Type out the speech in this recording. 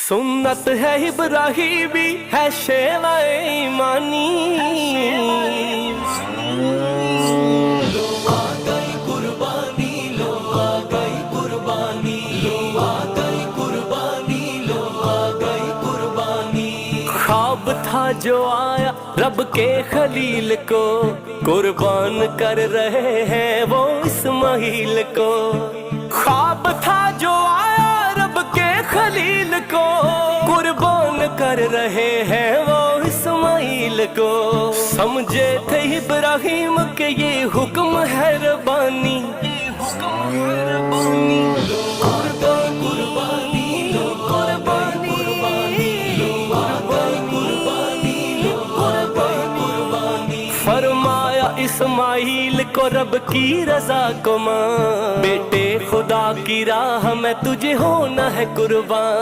सुन्नत है इब्राहीमी है शेवाए ईमानी। लो आ गई कुर्बानी, लो आ गई कुर्बानी, लो आ गई कुर्बानी, लो आ गई कुर्बानी। ख्वाब था जो आया रब के खलील को, कुर्बान कर रहे हैं वो इस्माइल को। ख्वाब था जो आया रब के खलील को, कुर्बान कर रहे हैं वो इस्माइल को। समझे थे इब्राहिम के ये हुक्म है रब्बानी, फरमाया इस्माइल को रब की रजा को मान, बेटे खुदा की राह में तुझे होना है कुर्बान।